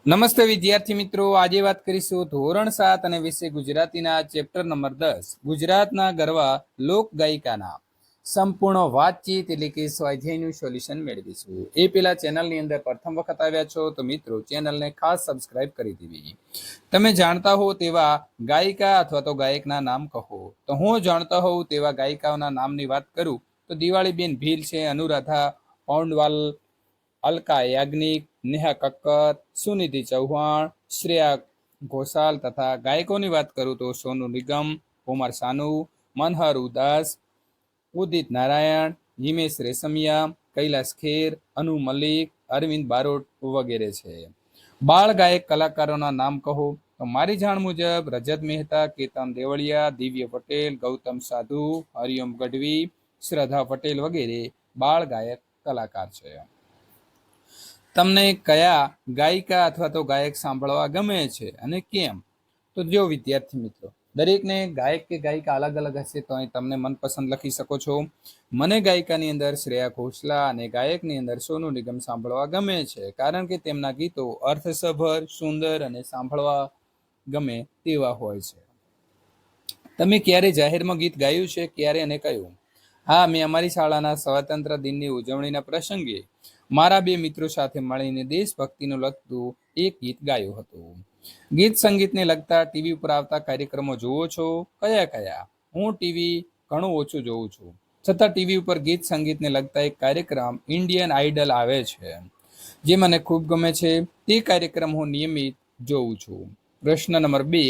નમસ્તે વિદ્યાર્થી મિત્રો, આજે વાત કરીશું ધોરણ 7 અને વિષય ગુજરાતીના ચેપ્ટર નંબર 10 ગુજરાતના ગરવા લોકગાયિકાના સંપૂર્ણ વાતચીત એટલે કે સ્વાધ્યાયનું સોલ્યુશન મેળવીશું। એ પહેલા ચેનલની અંદર પ્રથમ વખત આવ્યા છો તો મિત્રો ચેનલને ખાસ સબસ્ક્રાઇબ કરી દેવી। તમે જાણતા હો તેવા ગાયિકા અથવા તો ગાયકના નામ કહો। તો હું જાણતા હોઉં તેવા ગાયિકાઓના નામની વાત કરું તો દિવાળીબેન ભીલ છે, અનુરાધા પૌંડવાલ, અલકા યાજ્ઞિક, नेहा कक्कर, सुनिधि चौहान, श्रेया घोषाल तथा गायकों की बात करूँ तो सोनू निगम, कुमार सानू, मनहर उदास, उदित नारायण, हिमेश रेशमिया, कैलाश खेर, अनु मलिक, अरविंद बारोट वगैरह है। बाल गायक कलाकारों नाम कहो तो मारी जाण मुजब रजत मेहता, केतन देवड़िया, दिव्य पटेल, गौतम साधु, हरिओम गढ़वी, श्रद्धा पटेल वगैरह बाल गायक कलाकार है। તમને કયા ગાયિકા અથવા તો ગાયક સાંભળવા ગમે છે અને કેમ? તો જો વિદ્યાર્થી મિત્રો, દરેકને ગાયક કે ગાયિકા અલગ અલગ હશે તો અહીં તમને મનપસંદ લખી શકો છો। મને ગાયિકાની અંદર શ્રેયા ઘોષાલ અને ગાયકની અંદર સોનુ નિગમ સાંભળવા ગમે છે, કારણ કે તેમના ગીતો અર્થસભર, સુંદર અને સાંભળવા ગમે તેવા હોય છે। તમે ક્યારે જાહેરમાં ગીત ગાયું છે? ક્યારે અને કયું? હા, મેં અમારી શાળાના સ્વાતંત્ર્ય દિનની ઉજવણીના પ્રસંગે મારા બે મિત્રો સાથે મળીને દેશભક્તિનું લગતું એક ગીત ગાયું હતું। ગીત સંગીતને લગતા ટીવી ઉપર આવતા કાર્યક્રમો જોવો છો? કયા કયા? હું ટીવી ઘણું ઓછું જોઉં છું, છતાં ટીવી ઉપર ગીત સંગીતને લગતા એક કાર્યક્રમ ઇન્ડિયન આઇડલ આવે છે, જે મને ખૂબ ગમે છે। તે કાર્યક્રમ હું નિયમિત જોઉં છું। પ્રશ્ન નંબર 2,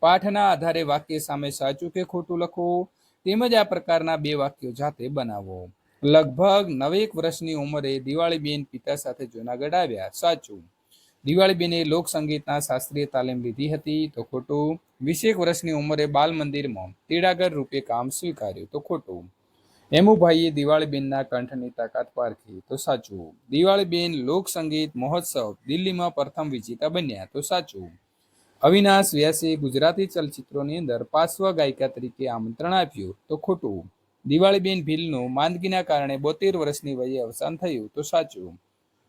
પાઠના આધારે વાક્ય સામે સાચું કે ખોટું લખો, તેમજ આ પ્રકારના બે વાક્યો જાતે બનાવો। લગભગ 9 વર્ષની ઉંમરે દિવાળીબેન પિતા સાથે જૂનાગઢ આવ્યા, સાચું। દિવાળીબેને લોક સંગીતના શાસ્ત્રીય તાલીમ લીધી હતી, તો ખોટું। 20 વર્ષની ઉંમરે બાલ મંદિરમાં તેડાગર રૂપે કામ સ્વીકાર્યું, તો ખોટું। હેમુભાઈએ દિવાળીબેનના કંઠની તાકાત પારખી, તો સાચું। દિવાળીબેન લોક સંગીત મહોત્સવ દિલ્હીમાં પ્રથમ વિજેતા બન્યા, તો સાચું। અવિનાશ વ્યાસે ગુજરાતી ચલચિત્રોની અંદર પાર્શ્વ ગાયિકા તરીકે આમંત્રણ આપ્યું, તો ખોટું। દિવાળીબેન ભીલનું માંદગીના કારણે 72 વર્ષની વયે અવસાન થયું, તો સાચું।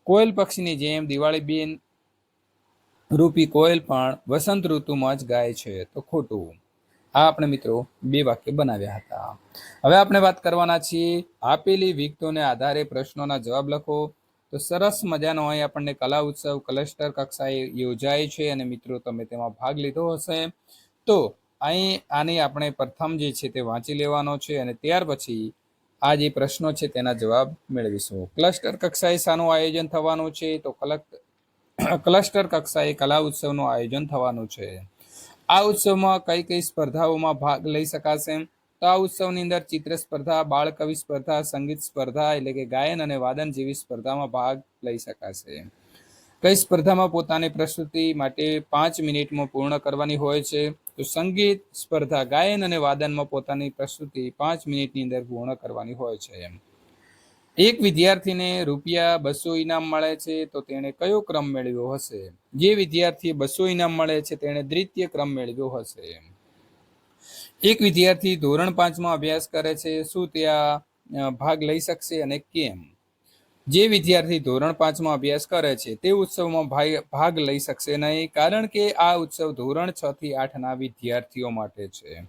કોયલ પક્ષીની જેમ દિવાળીબેન રૂપી કોયલ પણ વસંત ઋતુમાં જ ગાય છે, તો ખોટું। આ આપણે મિત્રો બે વાક્ય બનાવ્યા હતા। હવે આપણે વાત કરવાના છીએ આપેલી વિગતોને આધારે પ્રશ્નોના જવાબ લખો। તો સરસ મજાનો અહીં આપણને કલા ઉત્સવ ક્લસ્ટર કક્ષાએ યોજાય છે અને મિત્રો તમે તેમાં ભાગ લીધો હશે, તો અહીં આની આપણે પ્રથમ જે છે તે વાંચી લેવાનો છે અને ત્યાર પછી આ જે પ્રશ્નો છે તેના જવાબ મેળવીશું। ક્લસ્ટર કક્ષાએ શાનું આયોજન થવાનું છે? તો ક્લસ્ટર કક્ષાએ કલા ઉત્સવનું આયોજન થવાનું છે। આ ઉત્સવમાં કઈ કઈ સ્પર્ધાઓમાં ભાગ લઈ શકાશે? તો આ ઉત્સવની અંદર ચિત્ર સ્પર્ધા, બાળ કવિ સ્પર્ધા, સંગીત સ્પર્ધા એટલે કે ગાયન અને વાદન જેવી સ્પર્ધામાં ભાગ લઈ શકાશે। કઈ સ્પર્ધામાં પોતાની પ્રસ્તુતિ માટે 5 મિનિટમાં પૂર્ણ કરવાની હોય છે? તો સંગીત સ્પર્ધા ગાયન અને વાદનમાં પોતાની પ્રસ્તુતિ 5 મિનિટની અંદર પૂર્ણ કરવાની હોય છે। એક વિદ્યાર્થીને ₹200 ઇનામ મળે છે, તો તેણે કયો ક્રમ મેળવ્યો હશે? જે વિદ્યાર્થીએ 200 ઇનામ મળે છે તેણે દ્વિતીય ક્રમ મેળવ્યો હશે। એક વિદ્યાર્થી ધોરણ 5માં અભ્યાસ કરે છે, શું ત્યાં ભાગ લઈ શકશે અને કેમ? જે વિદ્યાર્થી ધોરણ 5માં અભ્યાસ કરે છે તે ઉત્સવમાં ભાગ લઈ શકશે નહીં, કારણ કે આ ઉત્સવ ધોરણ 6 થી 8ના વિદ્યાર્થીઓ માટે છે।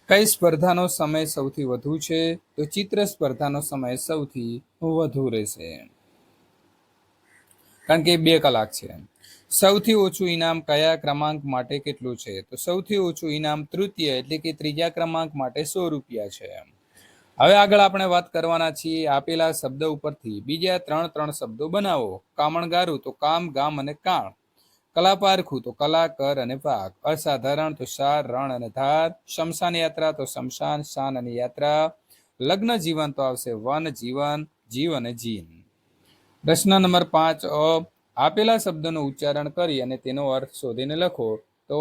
કઈ સ્પર્ધાનો સમય સૌથી વધુ છે? તો ચિત્ર સ્પર્ધાનો સમય સૌથી વધુ રહેશે, કારણ કે 2 કલાક છે। સૌથી ઓછું ઇનામ કયા ક્રમાંક માટે કેટલું છે? તો સૌથી ઓછું ઇનામ તૃતીય એટલે કે ત્રીજા ક્રમાંક માટે ₹100 છે। હવે આગળ આપણે વાત કરવાના છીએ આપેલા શબ્દ ઉપરથી બીજા 3 શબ્દો બનાવો। કામણગારું તો કામ, ગામ અને કાણ। કલાપારખું તો કલા, કર અને પાક। અસાધારણ તો સાર, રણ અને ધાર। શમશાન યાત્રા તો શમશાન, શાન અને યાત્રા। લગ્ન જીવન તો આવશે વન, જીવન, જીવ અને જીન। પ્રશ્ન નંબર 5 આપેલા શબ્દોનું ઉચ્ચારણ કરી અને તેનો અર્થ શોધીને લખો। તો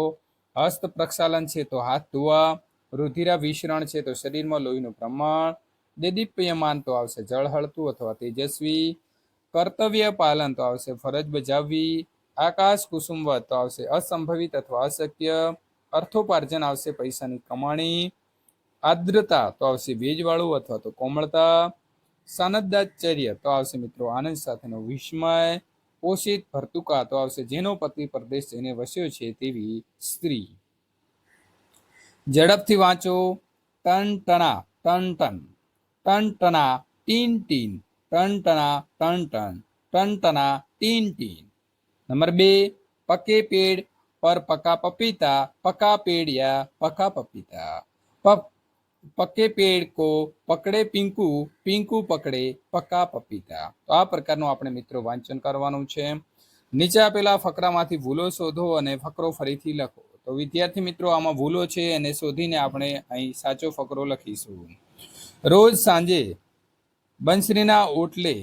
હસ્ત પ્રક્ષાલન છે તો હાથ ધોવા, રુધિરાભિસરણ છે તો શરીરમાં લોહીનું પ્રમાણ, દેદીપ્યમાન તો આવશે ઝળહળતું અથવા તેજસ્વી, કર્તવ્ય પાલન તો આવશે ફરજ બજાવવી, આકાશ કુસુમવત તો આવશે અસંભવિત અથવા અશક્ય, અર્થોપાર્જન આવશે પૈસાની કમાણી, આર્દ્રતા તો આવશે ભેજવાળું અથવા તો કોમળતા, સાનદાચર્ય તો આવશે મિત્રો આનંદ સાથેનો વિસ્મય, પોષિત ભર્તુકા તો આવશે જેનો પતિ પરદેશ જઈને વસ્યો છે તેવી સ્ત્રી. ઝડપથી વાંચો. ટન ટણા ટન ટન, ટન ટના ટીન ટીન, ટન ટના ટન ટન, ટન ટના ટીન ટીન. નંબર 2, પકે પેડ પર પકા પપીતા, પકા પેડ યા પકા પપીતા. પકે પેડ કો પકડે પિંકુ, પિંકુ પકડે પકા પપીતા. તો આ પ્રકારનું આપણે મિત્રો વાંચન કરવાનું છે. નીચે આપેલા ફકરામાંથી ભૂલો શોધો અને ફકરો ફરીથી લખો. તો વિદ્યાર્થી મિત્રો આમાં ભૂલો છે અને શોધીને આપણે અહીં સાચો ફકરો લખીશું. રોજ સાંજે બંસરીના ઓટલે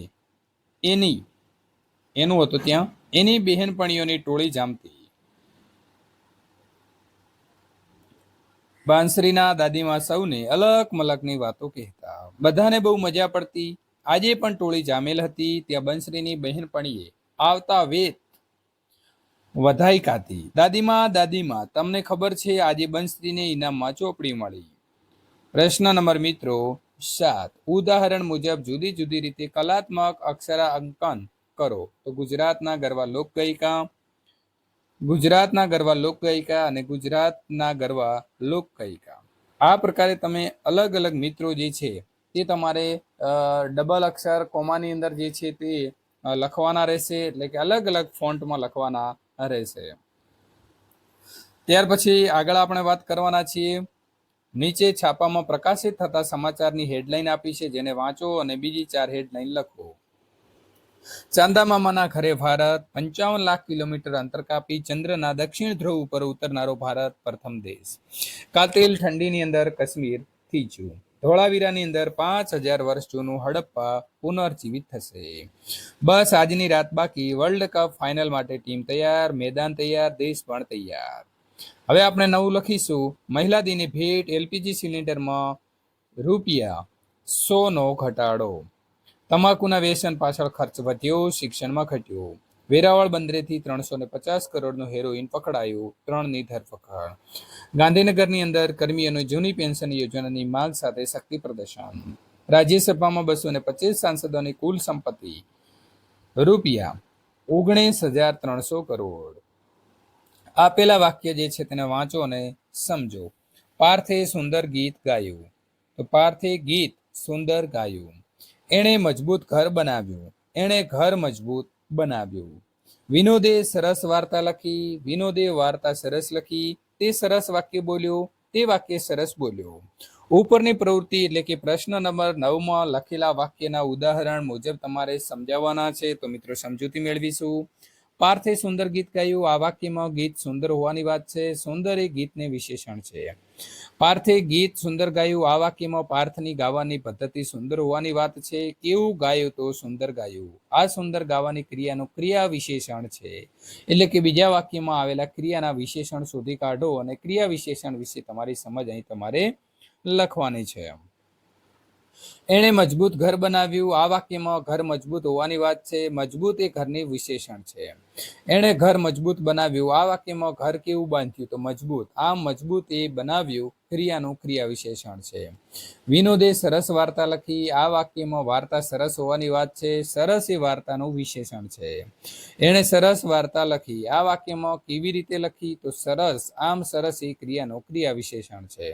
એનું હતું ત્યાં એની બહેનપણીઓની ટોળી જામતી. બાંસરીના દાદીમાં સૌને અલગ મલકની વાતો કહેતા. બધાને બહુ મજા પડતી. આજે પણ ટોળી જામેલ હતી. ત્યાં બંસરીની બહેનપણીએ આવતા વેત વધાઈ કાતી. દાદીમાં દાદીમાં તમને ખબર છે આજે બંસરીને ઇનામમાં ચોપડી મળી. પ્રશ્ન નંબર મિત્રો 7, ઉદાહરણ મુજબ જુદી જુદી રીતે કલાત્મક અક્ષરાંકન કરો. તો ગુજરાતના ગરબા લોકગાયિકા, ગુજરાતના ગરબા લોકગાયિકા અને ગુજરાતના ગરબા લોકગાયિકા. આ પ્રકારે તમે અલગ અલગ મિત્રો જે છે તે તમારે ડબલ અક્ષર કોમાની અંદર જે છે તે લખવાના રહેશે, એટલે કે અલગ અલગ ફોન્ટમાં લખવાના રહેશે. ત્યાર પછી આગળ આપણે વાત કરવાના છીએ. નીચે છાપામાં પ્રકાશિત થતા સમાચારની હેડલાઇન આપી છે, જેને વાંચો અને બીજી 4 હેડલાઇન લખો. ચાંદા મામાના ઘરે ભારત, 55 લાખ કિલોમીટર અંતર કાપી ચંદ્રના દક્ષિણ ધ્રુવ ઉપર ઉતરનારો ભારત પ્રથમ દેશ. કાતિલ ઠંડીની અંદર કાશ્મીર થીજ્યું. ધોળાવીરાની અંદર 5000 વર્ષ જૂનું હડપ્પા પુનર્જીવિત થશે. બસ આજની રાત બાકી. વર્લ્ડ કપ ફાઇનલ માટે ટીમ તૈયાર, મેદાન તૈયાર, દેશ પણ તૈયાર. હવે આપણે નવું લખીશું. મહિલા દિને ભેટ એલપીજી સિલિન્ડરમાં ₹100નો ઘટાડો. તમાકુના વ્યસન પાછળ ખર્ચ વધ્યો, શિક્ષણમાં ઘટ્યો. વેરાવળ બંદરેથી 350 કરોડનું હેરોઇન પકડાયું, 3ની ધરપકડ. ગાંધીનગરની અંદર કર્મીઓની જૂની પેન્શન યોજનાની માંગ સાથે શક્તિ પ્રદર્શન. રાજ્યસભામાં 225 સાંસદોની કુલ સંપત્તિ ₹19,300 કરોડ. આપેલા વાક્ય જે છે તેને વાંચો અને સમજો. પાર્થે સુંદર ગીત ગાયું. તો પાર્થે ગીત સુંદર ગાયું. એણે મજબૂત ઘર બનાવ્યું. એણે ઘર મજબૂત બનાવ્યું. વિનોદે સરસ વાર્તા લખી. વિનોદે વાર્તા સરસ લખી. તે સરસ વાક્ય બોલ્યો. તે વાક્ય સરસ બોલ્યો. ઉપરની પ્રવૃત્તિ એટલે કે પ્રશ્ન નંબર 9માં લખેલા વાક્યના ઉદાહરણ મુજબ તમારે સમજાવવાના છે. તો મિત્રો સમજૂતી મેળવીશું. પાર્થે સુંદર ગીત ગાયું. આ વાક્યમાં ગીત સુંદર હોવાની વાત છે. સુંદર એ ગીતને વિશેષણ છે. પાર્થે ગીત સુંદર ગાયું. આ વાક્યમાં પાર્થની ગાવાની પદ્ધતિ સુંદર હોવાની વાત છે. કેવું ગાયું? તો સુંદર ગાયું. આ સુંદર ગાવાની ક્રિયાનું ક્રિયા વિશેષણ છે. એટલે કે બીજા વાક્યમાં આવેલા ક્રિયાના વિશેષણ શોધી કાઢો અને ક્રિયા વિશેષણ વિશે તમારી સમજ અહીં તમારે લખવાની છે. એણે મજબૂત ઘર બનાવ્યું. આ વાક્યમાં ઘર મજબૂત હોવાની વાત છે. મજબૂત એ ઘરની વિશેષણ છે. એણે ઘર મજબૂત બનાવ્યું. આ વાક્યમાં ઘર કેવું બાંધ્યું? તો મજબૂત. આમ મજબૂત એ બનાવ્યું ક્રિયાનું ક્રિયા વિશેષણ છે. વિનોદે સરસ વાર્તા લખી. આ વાક્યમાં વાર્તા સરસ હોવાની વાત છે. સરસ એ વાર્તાનું વિશેષણ છે. એણે સરસ વાર્તા લખી. આ વાક્યમાં કેવી રીતે લખી? તો સરસ. આમ સરસ એ ક્રિયાનું ક્રિયા વિશેષણ છે.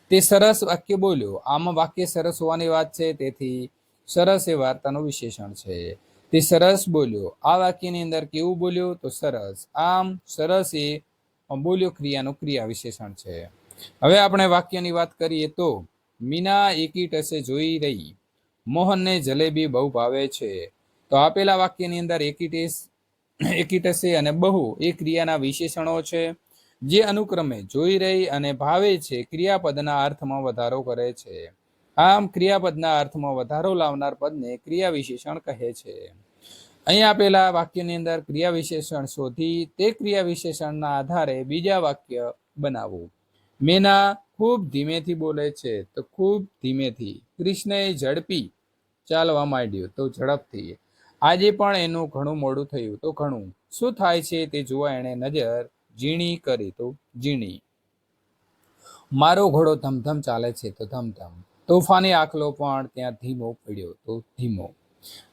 તે સરસ વાક્ય બોલ્યો. આમાં વાક્ય સરસ હોવાની વાત છે. તેથી સરસ એ વાર્તાનું વિશેષણ છે. તે સરસ બોલ્યો. આ વાક્યની અંદર કેવું બોલ્યો? તો સરસ. આમ સરસ એ બોલ્યો ક્રિયાનું ક્રિયા વિશેષણ છે. હવે આપણે વાક્યની વાત કરીએ તો મીના એકી ટસે જોઈ રહી. મોહનને જલેબી બહુ ભાવે છે. તો આપેલા વાક્યની અંદર એકી ટસે અને બહુ એ ક્રિયાના વિશેષણો છે, જે અનુક્રમે જોઈ રહી અને ભાવે છે ક્રિયાપદના અર્થમાં વધારો કરે છે. આમ ક્રિયાપદના અર્થમાં વધારો લાવનાર પદને ક્રિયા વિશેષણ કહે છે. અહીં આપેલા વાક્યની અંદર ક્રિયા વિશેષણ શોધી તે ક્રિયા વિશેષણના આધારે બીજા વાક્ય બનાવવું. મેના ખૂબ ધીમેથી બોલે છે. તો ખૂબ ધીમેથી. કૃષ્ણએ ઝડપી ચાલવા માંડ્યું. તો ઝડપથી. આજે પણ એનું ઘણું મોડું થયું. તો ઘણું. શું થાય છે તે જોવા એણે નજર ઝીણી કરી. તો ઝીણી. મારો ઘોડો ધમધમ ચાલે છે. તો ધમધમ. તોફાની આખલો પણ ત્યાં ધીમો પડ્યો. તો ધીમો.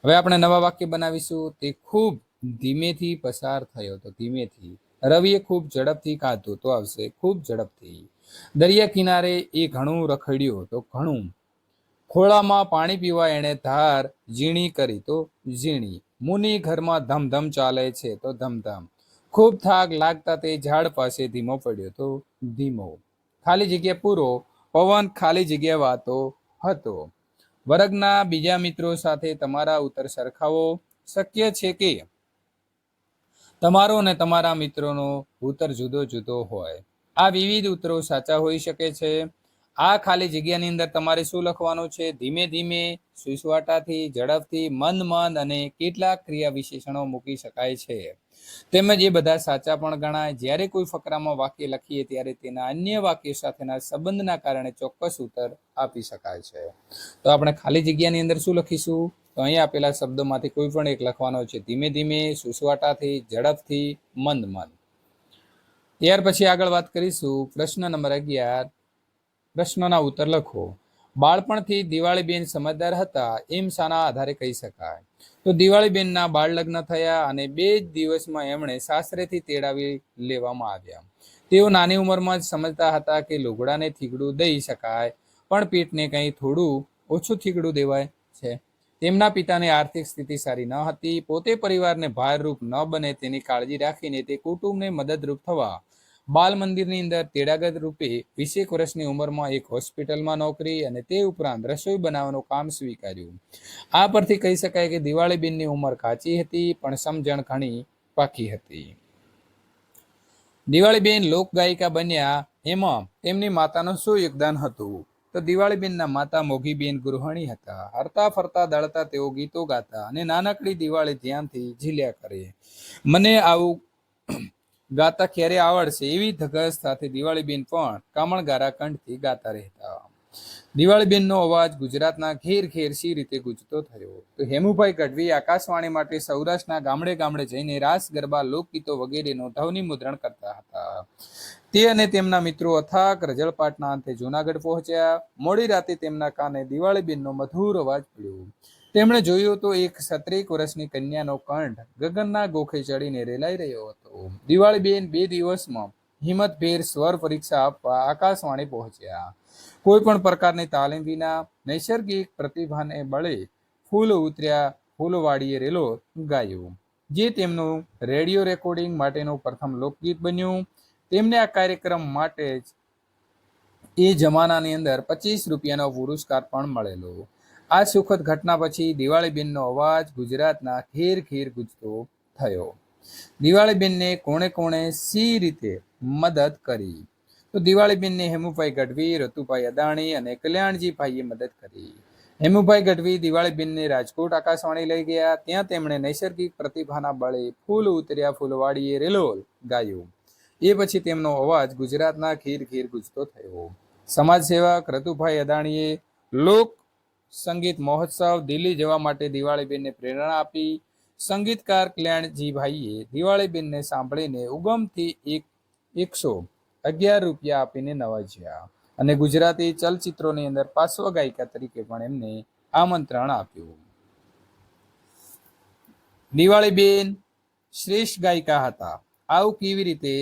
હવે આપણે નવા વાક્ય બનાવીશું. તે ખૂબ ધીમેથી પસાર થયો તો ધીમેથી. રવિએ ખૂબ ઝડપથી ખાધું તો આવશે ખૂબ ઝડપથી. દરિયા કિનારે એ ઘણું રખડ્યો તો ઘણું. ખોળામાં પાણી પીવા એણે ધાર ઝીણી કરી તો ઝીણી. મુનિ ઘરમાં ધમધમ ચાલે છે તો ધમધમ. ખૂબ થાક લાગતા તે ઝાડ પાસે ધીમો પડ્યો તો ધીમો. ખાલી જગ્યા પૂરો. પવન ખાલી જગ્યા વાતો હતો. વર્ગના બીજા મિત્રો સાથે તમારા ઉત્તર સરખાવો. શક્ય છે કે તમારો અને તમારા મિત્રોનો ઉત્તર જુદો જુદો હોય. આ વિવિધ ઉત્તરો સાચા હોઈ શકે છે. આ ખાલી જગ્યાની અંદર તમારે શું લખવાનું છે? ધીમે ધીમે, સુસવાટાથી, ઝડપથી, મંદ મંદ અને કેટલાક ક્રિયા વિશેષણો મૂકી શકાય છે. તેમજ એ બધા સાચા પણ ગણાય. જ્યારે કોઈ ફકરામાં વાક્ય લખીએ ત્યારે તેના અન્ય વાક્ય સાથેના સંબંધના કારણે ચોક્કસ ઉત્તર આપી શકાય છે. તો આપણે ખાલી જગ્યાની અંદર શું લખીશું? તો અહીં આપેલા શબ્દોમાંથી કોઈ પણ એક લખવાનો છે. ધીમે ધીમે, સુસવાટાથી, ઝડપથી, મંદ મંદ. ત્યાર પછી આગળ વાત કરીશું. પ્રશ્ન નંબર 11. પ્રશ્નના ઉત્તર લખો. બાળપણથી દિવાળીબેન સમજદાર હતા એમ શાના આધારે કહી શકાય? તો દિવાળીબેનના બાળ લગ્ન થયા અને 2 જ દિવસમાં એમણે સાસરેથી તેડાવી લેવામાં આવ્યા. તેઓ નાની ઉંમરમાં જ સમજતા હતા કે લુગડાને થીગડું દઈ શકાય, પણ પેટને કંઈ થોડું ઓછું થીગડું દેવાય છે. તેમના પિતાની આર્થિક સ્થિતિ સારી ન હતી. પોતે પરિવારને ભારરૂપ ન બને તેની કાળજી રાખીને તે કુટુંબને મદદરૂપ થવા બાલ મંદિરની અંદર તેડાગત રૂપે 20 વર્ષની ઉંમરમાં એક હોસ્પિટલમાં નોકરી અને તે ઉપરાંત રસોઈ બનાવવાનું કામ સ્વીકાર્યું. આ પરથી કહી શકાય કે દિવાળીબેનની ઉંમર કાચી હતી પણ સમજણ ઘણી પાકી હતી. દિવાળીબેન લોકગાયિકા બન્યા એમાં તેમની માતાનું શું યોગદાન હતું? તો દિવાળીબેનના માતા મોગીબેન ગૃહિણી હતા. હરતા ફરતા દળતા તેઓ ગીતો ગાતા અને નાનકડી દિવાળી ધ્યાનથી ઝીલ્યા કરે. મને આવું ગાતા ક્યારે આવડશે એવી ધગશ સાથે દિવાળીબેન પણ કામણગારા કંઠથી ગાતા રહેતા. દિવાળીબેનનો અવાજ ગુજરાતના ઘેર ઘેર સી રીતે ગુંજતો થયો? તો હેમુભાઈ ગઢવી આકાશવાણી માટે સૌરાષ્ટ્રના ગામડે ગામડે જઈને રાસ ગરબા, લોકગીતો વગેરેનું ધ્વનિ મુદ્રણ કરતા હતા. તે અને તેમના મિત્રો અથાક રજળપાટના અંતે જૂનાગઢ પહોંચ્યા. મોડી રાતે તેમના કાને દિવાળીબેનનો મધુર અવાજ પડ્યો. તેમણે જોયું તો એક 17 વર્ષની કન્યાનો કંઠ ગગનના ગોખે ચડીને રેલાઈ રહ્યો હતો. દિવાળીબેન 2 દિવસમાં હિંમતભેર સ્વર પરીક્ષા આપવા આકાશવાણી પહોંચ્યા. કોઈ પણ પ્રકારની તાલીમ વિના નૈસર્ગિક પ્રતિભાને બળે ફૂલ ઉતર્યા ફૂલવાડીએ રેલો ગાયું, જે તેમનું રેડિયો રેકોર્ડિંગ માટેનું પ્રથમ લોકગીત બન્યું. તેમને આ કાર્યક્રમ માટે જ એ જમાનાની અંદર 25 રૂપિયાનો પુરસ્કાર પણ મળેલો. આ સુખદ ઘટના પછી દિવાળીબેનનો અવાજ ગુજરાતના ઘેર ઘેર ગુંજતો થયો. દિવાળીબેનને કોણે કોણે સી રીતે મદદ કરી? તો દિવાળીબેનને હેમુભાઈ ગઢવી, રતુભાઈ અદાણી અને કલ્યાણજીભાઈએ મદદ કરી. હેમુભાઈ ગઢવી દિવાળીબેનને રાજકોટ આકાશવાણી લઈ ગયા. ત્યાં તેમણે નૈસર્ગિક પ્રતિભાના બળે ફૂલ ઉતર્યા ફૂલવાડીએ રેલોલ ગાયું. એ પછી તેમનો અવાજ ગુજરાતના ઘેર ઘેર ગુંજતો થયો. સમાજ સેવક રતુભાઈ અદાણીએ લોક સંગીત મહોત્સવ દિલ્હી જવા માટે દિવાળીબેનને પ્રેરણા આપી. સંગીતકાર કલ્યાણજીભાઈએ દિવાળીબેનને સાંભળીને ઉગમથી 111 રૂપિયા આપીને નવાજ્યા અને ગુજરાતી ચલચિત્રોની અંદર પાર્શ્વ ગાયિકા તરીકે પણ એમને આમંત્રણ આપ્યું. દિવાળીબેન શ્રેષ્ઠ ગાયિકા હતા આવું કેવી રીતે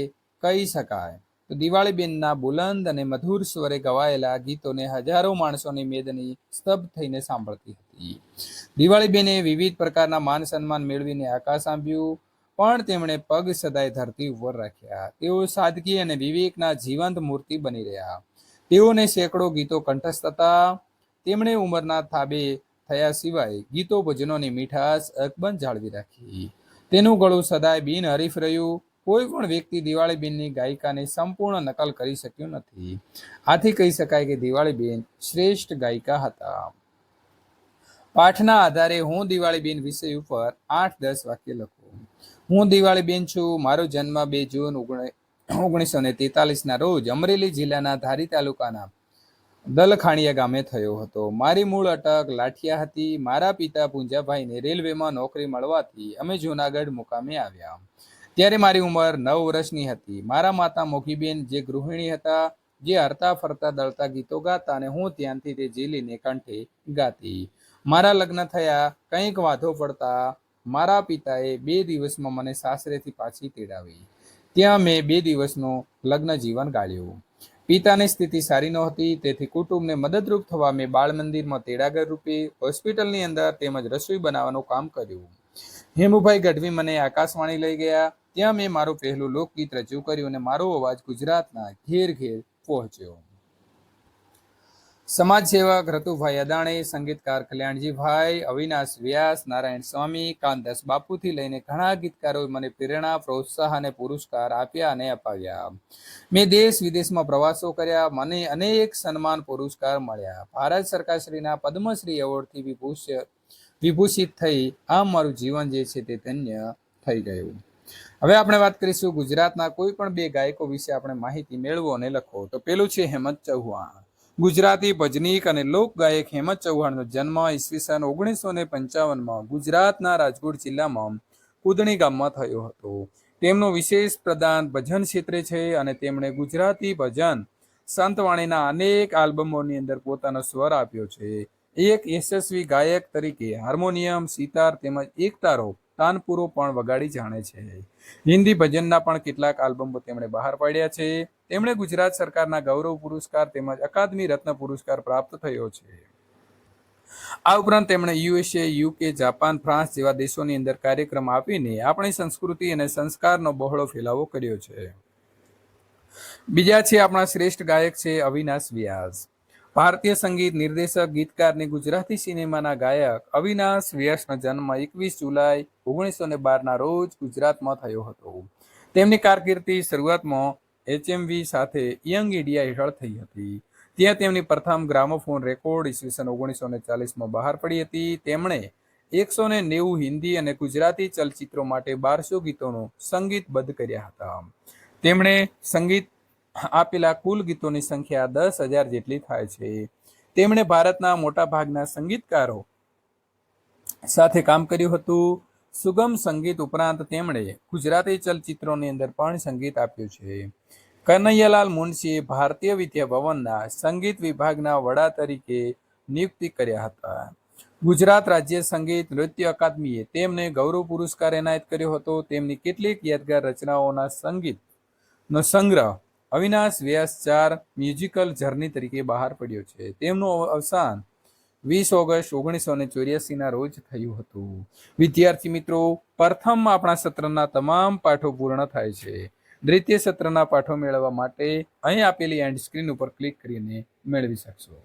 કહી શકાય? તો દિવાળીબેનના બુલંદ અને મધુર સ્વરે ગવાયેલા ગીતોને હજારો માણસોની મેદની સ્તબ્ધ થઈને સાંભળતી હતી. દિવાળીબેને વિવિધ પ્રકારના માન સન્માન મેળવીને આકાશ આંબ્યું, પણ તેમણે પગ સદાય ધરતી ઉપર રાખ્યા. તેઓ સાદગી અને વિવેકના જીવંત મૂર્તિ બની રહ્યા. તેઓને સેંકડો ગીતો કંઠસ્થ હતા. તેમણે ઉંમરના થાબે થયા સિવાય ગીતો ભજનોની મીઠાશ અકબંધ જાળવી રાખી. તેનું ગળું સદાય બિનહરીફ રહ્યું. કોઈ પણ વ્યક્તિ દિવાળીબેનની ગાયિકાની સંપૂર્ણ નકલ કરી શક્યું નથી. આથી કહી શકાય કે દિવાળીબેન શ્રેષ્ઠ ગાયિકા હતા. પાઠના આધારે હું દિવાળીબેન વિષય ઉપર 8-10 વાક્ય લખું. હું દિવાળીબેન છું. મારો જન્મ 2 જૂન 1943ના રોજ અમરેલી જિલ્લાના ધારી તાલુકાના દલખાણીયા ગામે થયો હતો. મારી મૂળ અટક લાઠિયા હતી. મારા પિતા પુંજાભાઈને રેલવેમાં નોકરી મળવાથી અમે જૂનાગઢ મુકામે આવ્યા. ત્યારે મારી ઉંમર 9 વર્ષની હતી. મારા માતા મોગીબેન જે ગૃહિણી હતા, જે હરતા ફરતા દળતા ગીતો ગાતા અને હું ત્યાંથી તે ઝીલીને કંઠે ગાતી. મારા લગ્ન થયા. કંઈક વાંધો પડતા મારા પિતાએ 2 દિવસમાં મને સાસરેથી પાછી તેડાવી. ત્યાં મેં 2 દિવસનું લગ્ન જીવન ગાળ્યું. પિતાની સ્થિતિ સારી નહોતી, તેથી કુટુંબને મદદરૂપ થવા મેં બાળ મંદિરમાં તેડાગર રૂપે, હોસ્પિટલની અંદર તેમજ રસોઈ બનાવવાનું કામ કર્યું. હેમુભાઈ ગઢવી મને આકાશવાણી લઈ ગયા. ત્યાં મેં મારું પહેલું લોકગીત રજૂ કર્યું અને મારો અવાજ ગુજરાતના ઘેર ઘેર પહોંચ્યો. સમાજ સેવક રતુભાઈ અદાણી, સંગીતકાર કલ્યાણજીભાઈ, અવિનાશ વ્યાસ, નારાયણ સ્વામી, કાનદાસ બાપુથી લઈને ઘણા ગીતકારોએ મને પ્રેરણા, પ્રોત્સાહન અને પુરસ્કાર આપ્યા અને અપાવ્યા. મેં દેશ વિદેશમાં પ્રવાસો કર્યા. મને અનેક સન્માન પુરસ્કાર મળ્યા. ભારત સરકારશ્રીના પદ્મશ્રી એવોર્ડથી વિભૂષિત થઈ આમ મારું જીવન જે છે તે ધન્ય થઈ ગયું. હવે આપણે વાત કરીશું ગુજરાતના કોઈ પણ 2 ગાયકો વિશે આપણે માહિતી મેળવો અને લખો. તો પેલું છે હેમંત ચૌહાણ. ગુજરાતી ભજનીક અને લોક ગાયક હેમંત ચૌહાણનો જન્મ ઈસવીસન 1955માં ગુજરાતના રાજકોટ જિલ્લામાં કુદણી ગામમાં થયો હતો. તેમનો વિશેષ પ્રદાન ભજન ક્ષેત્રે છે અને તેમણે ગુજરાતી ભજન સંતવાણીના અનેક આલ્બમોની અંદર પોતાનો સ્વર આપ્યો છે. એક યશસ્વી ગાયક તરીકે હાર્મોનિયમ, સિતાર તેમજ એકતારો, તાનપુરો પણ વગાડી જાણે છે. હિન્દી ભજનના પણ કેટલાક આલ્બમો તેમણે બહાર પાડ્યા છે. તેમણે ગુજરાત સરકારના ગૌરવ પુરસ્કાર તેમજ અકાદમી રત્ન પુરસ્કાર પ્રાપ્ત થયો છે. આ ઉપરાંત તેમણે યુએસએ, યુકે, જાપાન, ફ્રાન્સ જેવા દેશોની અંદર કાર્યક્રમ આપીને આપણી સંસ્કૃતિ અને સંસ્કારનો બહોળો ફેલાવો કર્યો છે. બીજા છે આપણા શ્રેષ્ઠ ગાયક છે અવિનાશ વ્યાસ. ભારતીય સંગીત નિર્દેશક, ગીતકારની ગુજરાતી સિનેમાના ગાયક અવિનાશ વ્યાસનો જન્મ 21 જુલાઈ 1912ના રોજ ગુજરાતમાં થયો હતો. તેમની કારકિર્દી શરૂઆતમાં HMV સાથે યંગ ઇન્ડિયા હેઠળ થઈ હતી. ત્યાં તેમની પ્રથમ ગ્રામોફોન રેકોર્ડ ઈસવીસન 1940માં બહાર પડી હતી. તેમણે 190 હિન્દી અને ગુજરાતી ચલચિત્રો માટે 1200 ગીતોનું સંગીતબદ્ધ કર્યા હતા. તેમણે સંગીત આપેલા કુલ ગીતોની સંખ્યા 10,000 જેટલી થાય છે. તેમણે ભારતના મોટા ભાગના સંગીતકારો સાથે કામ કર્યું હતું. સુગમ સંગીત ઉપરાંત તેમણે ગુજરાતી ચલચિત્રોની અંદર પણ સંગીત આપ્યું છે. કનૈયાલાલ મુનશીએ ભારતીય વિદ્યા ભવનના સંગીત વિભાગના વડા તરીકે નિયુક્તિ કર્યા હતા. ગુજરાત રાજ્ય સંગીત નૃત્ય અકાદમીએ તેમને ગૌરવ પુરસ્કાર એનાયત કર્યો હતો. તેમની કેટલીક યાદગાર રચનાઓના સંગીતનો સંગ્રહ અવિનાશ વ્યાસ 4 મ્યુઝિકલ જર્ની તરીકે બહાર પડ્યો છે. તેમનું અવસાન 20 ઓગસ્ટ 1984ના રોજ થયું હતું. વિદ્યાર્થી મિત્રો, પ્રથમ આપણા સત્રના તમામ પાઠો પૂર્ણ થાય છે. દ્વિતીય સત્રના પાઠો મેળવવા માટે અહીં આપેલી એન્ડ સ્ક્રીન ઉપર ક્લિક કરીને મેળવી શકશો.